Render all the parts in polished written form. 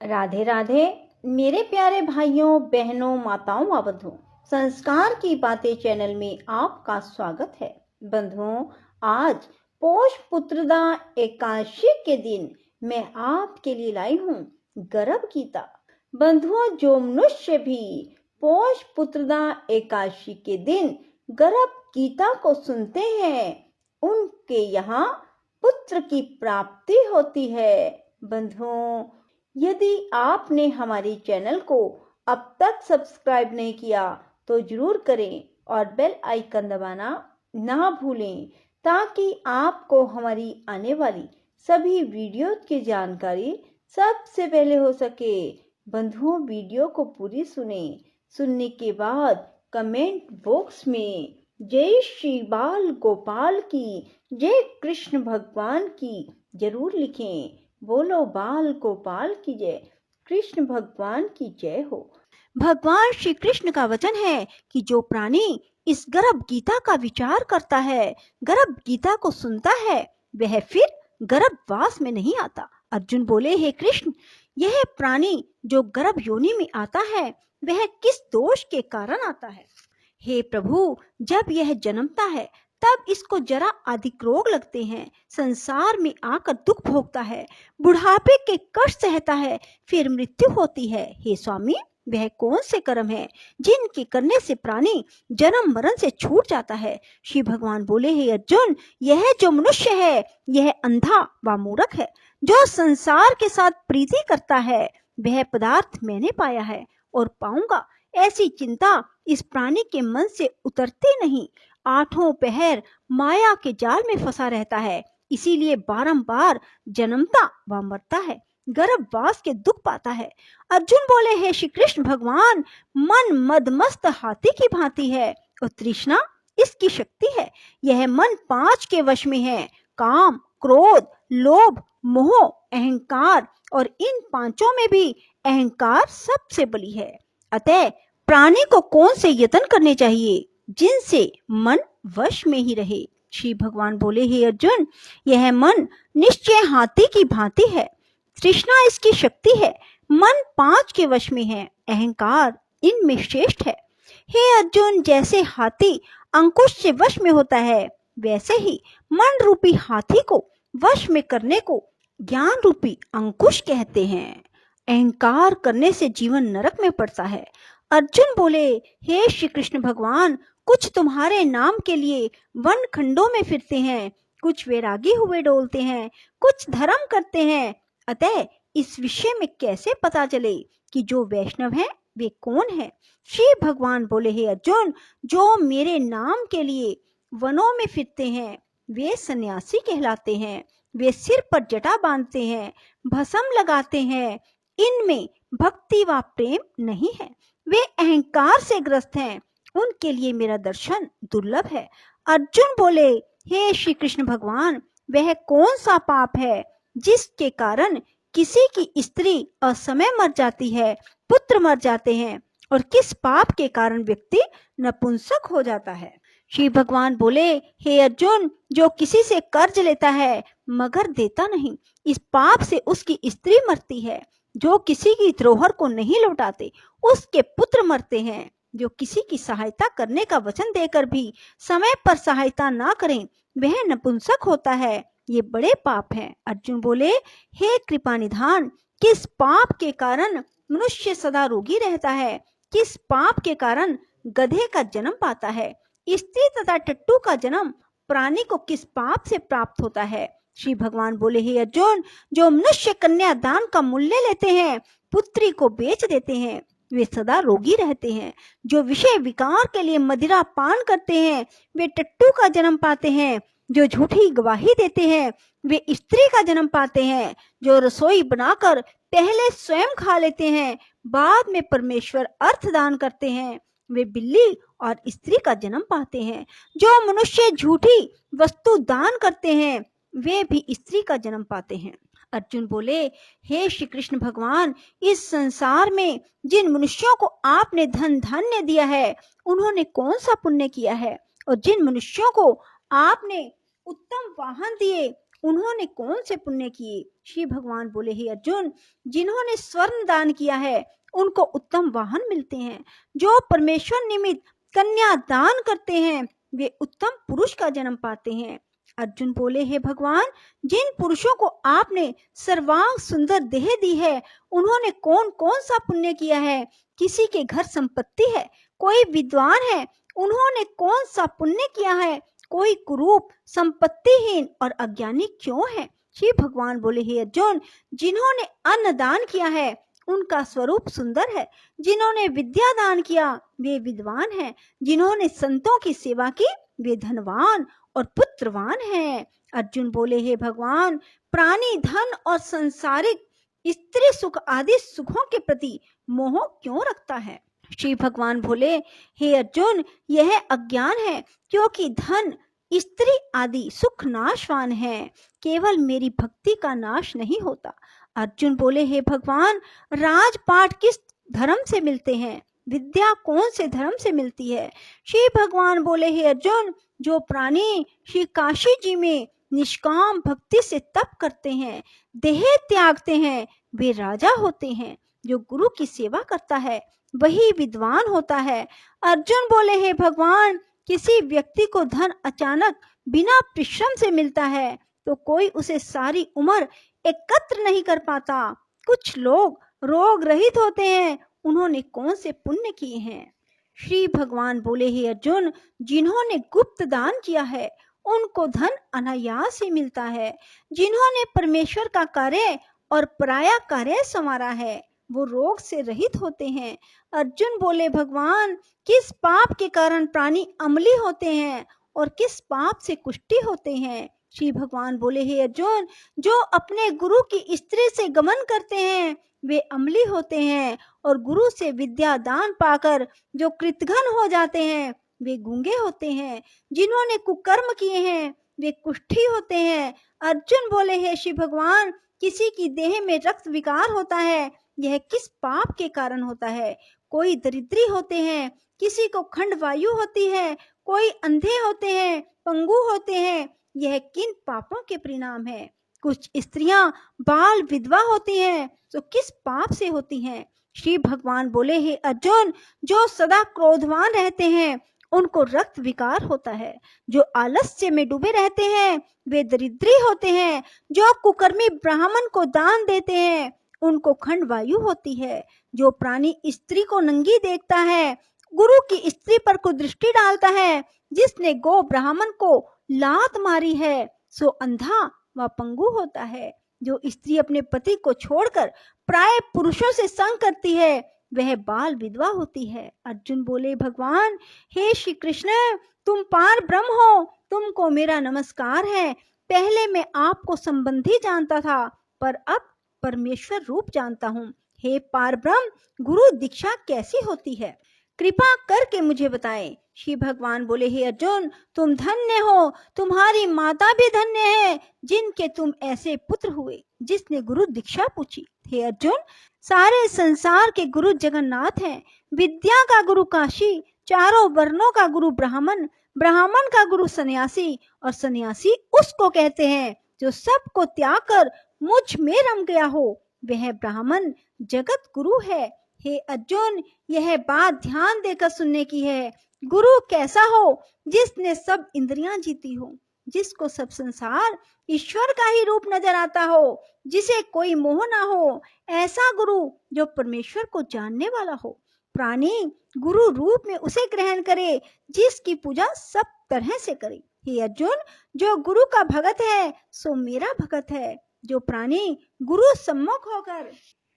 राधे राधे मेरे प्यारे भाइयों बहनों माताओं व बंधुओं, संस्कार की बातें चैनल में आपका स्वागत है। बंधुओं, आज पौष पुत्रदा एकादशी के दिन मैं आपके लिए लाई हूँ गर्भ गीता। बंधुओं, जो मनुष्य भी पौष पुत्रदा एकादशी के दिन गर्भ गीता को सुनते हैं उनके यहाँ पुत्र की प्राप्ति होती है। बंधुओं, यदि आपने हमारे चैनल को अब तक सब्सक्राइब नहीं किया तो जरूर करें और बेल आइकन दबाना ना भूलें ताकि आपको हमारी आने वाली सभी वीडियो की जानकारी सबसे पहले हो सके। बंधुओं, वीडियो को पूरी सुनने के बाद कमेंट बॉक्स में जय श्री बाल गोपाल की, जय कृष्ण भगवान की जरूर लिखें। बोलो बाल गोपाल की जय, कृष्ण भगवान की जय हो। भगवान श्री कृष्ण का वचन है कि जो प्राणी इस गर्भ गीता का विचार करता है, गर्भ गीता को सुनता है, वह फिर गर्भवास में नहीं आता। अर्जुन बोले, हे कृष्ण, यह प्राणी जो गर्भ योनि में आता है वह किस दोष के कारण आता है? हे प्रभु, जब यह जन्मता है तब इसको जरा अधिक रोग लगते हैं, संसार में आकर दुख भोगता है, बुढ़ापे के कष्ट सहता है, फिर मृत्यु होती है। हे स्वामी, वह कौन से कर्म है जिनके करने से प्राणी जन्म मरण से छूट जाता है? श्री भगवान बोले, हे अर्जुन, यह जो मनुष्य है यह अंधा व मूर्ख है। जो संसार के साथ प्रीति करता है वह पदार्थ मैंने पाया है और पाऊंगा, ऐसी चिंता इस प्राणी के मन से उतरती नहीं। आठों पहर माया के जाल में फंसा रहता है, इसीलिए बारंबार जन्मता व मरता है, गर्भवास के दुख पाता है। अर्जुन बोले, हे श्री कृष्ण भगवान, मन मदमस्त हाथी की भांति है और तृष्णा इसकी शक्ति है। यह मन 5 के वश में है, काम, क्रोध, लोभ, मोह, अहंकार, और इन 5 में भी अहंकार सबसे बली है। अतः प्राणी को कौन से यत्न करने चाहिए जिनसे मन वश में ही रहे? श्री भगवान बोले, हे अर्जुन, यह मन निश्चय हाथी की भांति है, तृष्णा इसकी शक्ति है, मन 5 के वश में है, अहंकार इनमें श्रेष्ठ है। हे अर्जुन, जैसे हाथी अंकुश से वश में होता है वैसे ही मन रूपी हाथी को वश में करने को ज्ञान रूपी अंकुश कहते हैं। अहंकार करने से जीवन नरक में पड़ता है। अर्जुन बोले, हे श्री कृष्ण भगवान, कुछ तुम्हारे नाम के लिए वन खंडों में फिरते हैं, कुछ वैरागी हुए डोलते हैं, कुछ धर्म करते हैं। अतः इस विषय में कैसे पता चले कि जो वैष्णव है वे कौन है? श्री भगवान बोले, हे अर्जुन, जो मेरे नाम के लिए वनों में फिरते हैं वे सन्यासी कहलाते हैं। वे सिर पर जटा बांधते हैं, भस्म लगाते हैं, इनमें भक्ति व प्रेम नहीं है। वे अहंकार से ग्रस्त हैं, उनके लिए मेरा दर्शन दुर्लभ है। अर्जुन बोले, हे श्री कृष्ण भगवान, वह कौन सा पाप है जिसके कारण किसी की स्त्री असमय मर जाती है, पुत्र मर जाते हैं, और किस पाप के कारण व्यक्ति नपुंसक हो जाता है? श्री भगवान बोले, हे अर्जुन, जो किसी से कर्ज लेता है मगर देता नहीं, इस पाप से उसकी स्त्री मरती है। जो किसी की धरोहर को नहीं लौटाते उसके पुत्र मरते हैं। जो किसी की सहायता करने का वचन देकर भी समय पर सहायता ना करें वह नपुंसक होता है। ये बड़े पाप हैं। अर्जुन बोले, हे कृपा निधान, किस पाप के कारण मनुष्य सदा रोगी रहता है? किस पाप के कारण गधे का जन्म पाता है? स्त्री तथा टट्टू का जन्म प्राणी को किस पाप से प्राप्त होता है? श्री भगवान बोले, हे अर्जुन, जो मनुष्य कन्यादान का मूल्य लेते हैं, पुत्री को बेच देते हैं, वे सदा रोगी रहते हैं। जो विषय विकार के लिए मदिरा पान करते हैं वे टट्टू का जन्म पाते हैं। जो झूठी गवाही देते हैं वे स्त्री का जन्म पाते हैं। जो रसोई बनाकर पहले स्वयं खा लेते हैं, बाद में परमेश्वर अर्थ दान करते हैं, वे बिल्ली और स्त्री का जन्म पाते हैं। जो मनुष्य झूठी वस्तु दान करते हैं वे भी स्त्री का जन्म पाते हैं। अर्जुन बोले, हे श्री कृष्ण भगवान, इस संसार में जिन मनुष्यों को आपने धन धान्य दिया है उन्होंने कौन सा पुण्य किया है? और जिन मनुष्यों को आपने उत्तम वाहन दिए उन्होंने कौन से पुण्य किए? श्री भगवान बोले, हे अर्जुन, जिन्होंने स्वर्ण दान किया है उनको उत्तम वाहन मिलते हैं। जो परमेश्वर निमित्त कन्या दान करते हैं वे उत्तम पुरुष का जन्म पाते हैं। अर्जुन बोले, हे भगवान, जिन पुरुषों को आपने सर्वांग सुंदर देह दी है उन्होंने कौन कौन सा पुण्य किया है? किसी के घर संपत्ति है, कोई विद्वान है, उन्होंने कौन सा पुण्य किया है? कोई कुरूप, संपत्तिहीन और अज्ञानी क्यों है? श्री भगवान बोले, हे अर्जुन, जिन्होंने अन्न दान किया है उनका स्वरूप सुंदर है। जिन्होंने विद्या दान किया वे विद्वान हैं। जिन्होंने संतों की सेवा की वे धनवान और पुत्रवान हैं। अर्जुन बोले, हे भगवान, प्राणी धन और संसारिक स्त्री सुख आदि सुखों के प्रति मोह क्यों रखता है? श्री भगवान बोले, हे अर्जुन, यह अज्ञान है, क्योंकि धन, स्त्री आदि सुख नाशवान है, केवल मेरी भक्ति का नाश नहीं होता। अर्जुन बोले, हे भगवान, राजपाट किस धर्म से मिलते हैं? विद्या कौन से धर्म से मिलती है? श्री भगवान बोले, हे अर्जुन, जो प्राणी श्री काशी जी में निष्काम भक्ति से तप करते हैं, देह त्यागते हैं, वे राजा होते हैं। जो गुरु की सेवा करता है वही विद्वान होता है। अर्जुन बोले, हे भगवान, किसी व्यक्ति को धन अचानक बिना परिश्रम से मिलता है तो कोई उसे सारी उम्र एकत्र नहीं कर पाता। कुछ लोग रोग रहित होते हैं, उन्होंने कौन से पुण्य किए हैं? श्री भगवान बोले, हे अर्जुन, जिन्होंने गुप्त दान किया है उनको धन अनायास ही मिलता है। जिन्होंने परमेश्वर का कार्य और पराया कार्य संवारा है वो रोग से रहित होते हैं। अर्जुन बोले, भगवान, किस पाप के कारण प्राणी अम्ली होते हैं और किस पाप से कुष्ठी होते हैं? श्री भगवान बोले, हे अर्जुन, जो अपने गुरु की स्त्री से गमन करते हैं वे अम्ली होते हैं और गुरु से विद्या दान पाकर जो कृतघ्न हो जाते हैं वे गूंगे होते हैं। जिन्होंने कुकर्म किए हैं वे कुष्ठी होते हैं। अर्जुन बोले, हे श्री भगवान, किसी की देह में रक्त विकार होता है, यह किस पाप के कारण होता है? कोई दरिद्री होते हैं, किसी को खंड वायु होती है, कोई अंधे होते हैं, पंगु होते हैं, यह किन पापों के परिणाम है? कुछ स्त्रियां बाल विधवा होती हैं तो किस पाप से होती हैं? श्री भगवान बोले, हे अर्जुन, जो सदा क्रोधवान रहते हैं उनको रक्त विकार होता है। जो आलस्य में डूबे रहते हैं वे दरिद्री होते हैं। जो कुकर्मी ब्राह्मण को दान देते हैं उनको खंड वायु होती है। जो प्राणी स्त्री को नंगी देखता है, गुरु की स्त्री पर कुदृष्टि डालता है, जिसने गो ब्राह्मण को लात मारी है सो अंधा व पंगु होता है। जो स्त्री अपने पति को छोड़कर प्राय पुरुषों से संग करती है वह बाल विधवा होती है। अर्जुन बोले, भगवान, हे श्री कृष्ण, तुम पार ब्रह्म हो, तुमको मेरा नमस्कार है। पहले मैं आपको संबंधी जानता था पर अब परमेश्वर रूप जानता हूँ। हे पार ब्रह्म, गुरु दीक्षा कैसी होती है? कृपा करके मुझे बताएं। श्री भगवान बोले, हे अर्जुन, तुम धन्य हो, तुम्हारी माता भी धन्य है जिनके तुम ऐसे पुत्र हुए जिसने गुरु दीक्षा पूछी। हे अर्जुन, सारे संसार के गुरु जगन्नाथ हैं। विद्या का गुरु काशी, चारों वर्णों का गुरु ब्राह्मण, ब्राह्मण का गुरु सन्यासी और सन्यासी उसको कहते हैं जो सबको त्याग कर मुझ में रम गया हो, वह ब्राह्मण जगत गुरु है। हे अर्जुन, यह बात ध्यान देकर सुनने की है। गुरु कैसा हो? जिसने सब इंद्रियां जीती हो, जिसको सब संसार ईश्वर का ही रूप नजर आता हो, जिसे कोई मोह ना हो, ऐसा गुरु जो परमेश्वर को जानने वाला हो। प्राणी गुरु रूप में उसे ग्रहण करे जिसकी पूजा सब तरह से करे। हे अर्जुन, जो गुरु का भगत है सो मेरा भगत है। जो प्राणी गुरु सम्मुख होकर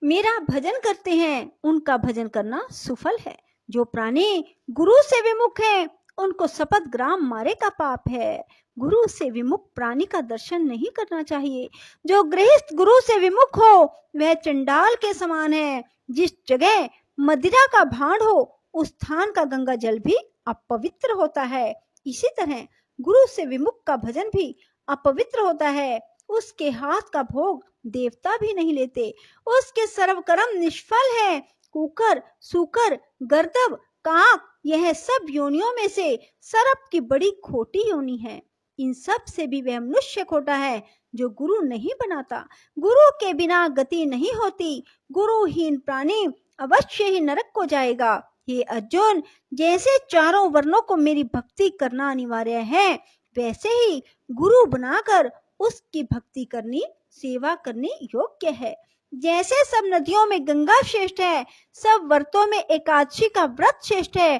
मेरा भजन करते हैं उनका भजन करना सुफल है। जो प्राणी गुरु से विमुख है उनको शपथ ग्राम मारे का पाप है। गुरु से विमुख प्राणी का दर्शन नहीं करना चाहिए। जो गृहस्थ गुरु से विमुख हो वह चंडाल के समान है। जिस जगह मदिरा का भांड हो उस स्थान का गंगा जल भी अपवित्र होता है। इसी तरह गुरु से विमुख का भजन भी अपवित्र होता है। उसके हाथ का भोग देवता भी नहीं लेते। उसके सर्व कर्म निष्फल है। कुकर, सूकर, गर्दभ, काक, यह सब योनियों में से सर्प की बड़ी खोटी योनि है। इन सब से भी वह मनुष्य खोटा है जो गुरु नहीं बनाता। गुरु के बिना गति नहीं होती। गुरुहीन प्राणी अवश्य ही नरक को जाएगा। हे अर्जुन, जैसे चारों वर्णों को मेरी भक्ति करना अनिवार्य है, वैसे ही गुरु बनाकर उसकी भक्ति करनी, सेवा करनी योग्य है। जैसे सब नदियों में गंगा श्रेष्ठ है, सब व्रतों में एकादशी का व्रत श्रेष्ठ है,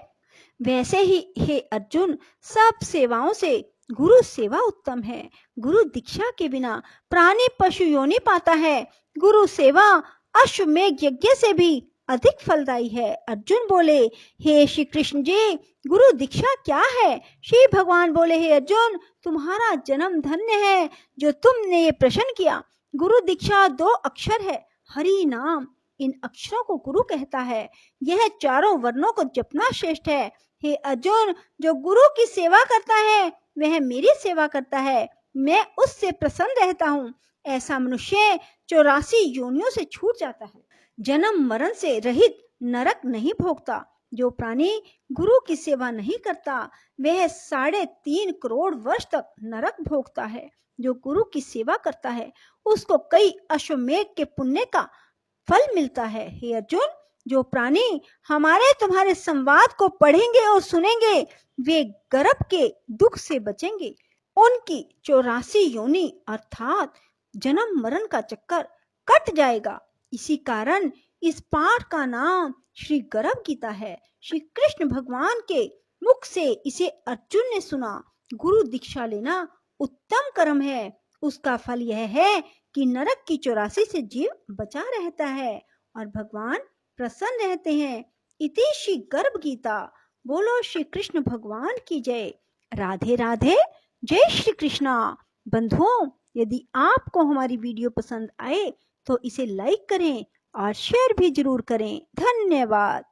वैसे ही हे अर्जुन, सब सेवाओं से गुरु सेवा उत्तम है। गुरु दीक्षा के बिना प्राणी पशु योनि पाता है। गुरु सेवा अश्वमेध यज्ञ से भी अधिक फलदायी है। अर्जुन बोले, हे श्री कृष्ण जी, गुरु दीक्षा क्या है? श्री भगवान बोले, हे अर्जुन, तुम्हारा जन्म धन्य है जो तुमने ये प्रश्न किया। गुरु दीक्षा 2 अक्षर है, हरि नाम। इन अक्षरों को गुरु कहता है। यह चारों वर्णों को जपना श्रेष्ठ है। हे अर्जुन, जो गुरु की सेवा करता है वह मेरी सेवा करता है, मैं उससे प्रसन्न रहता हूँ। ऐसा मनुष्य 84 योनियों से छूट जाता है, जन्म मरण से रहित नरक नहीं भोगता। जो प्राणी गुरु की सेवा नहीं करता वह 3.5 करोड़ वर्ष तक नरक भोगता है। जो गुरु की सेवा करता है उसको कई अश्वमेध के पुण्य का फल मिलता है। हे अर्जुन, जो प्राणी हमारे तुम्हारे संवाद को पढ़ेंगे और सुनेंगे वे गर्भ के दुख से बचेंगे। उनकी 84 योनि अर्थात जन्म मरण का चक्कर कट जाएगा। इसी कारण इस पाठ का नाम श्री गर्भ गीता है। श्री कृष्ण भगवान के मुख से इसे अर्जुन ने सुना। गुरु दीक्षा लेना उत्तम कर्म है। उसका फल यह है कि नरक की 84 से जीव बचा रहता है और भगवान प्रसन्न रहते हैं। इति श्री गर्भ गीता। बोलो श्री कृष्ण भगवान की जय। राधे राधे। जय श्री कृष्णा। बंधुओं, यदि आपको हमारी वीडियो पसंद आए तो इसे लाइक करें और शेयर भी जरूर करें। धन्यवाद।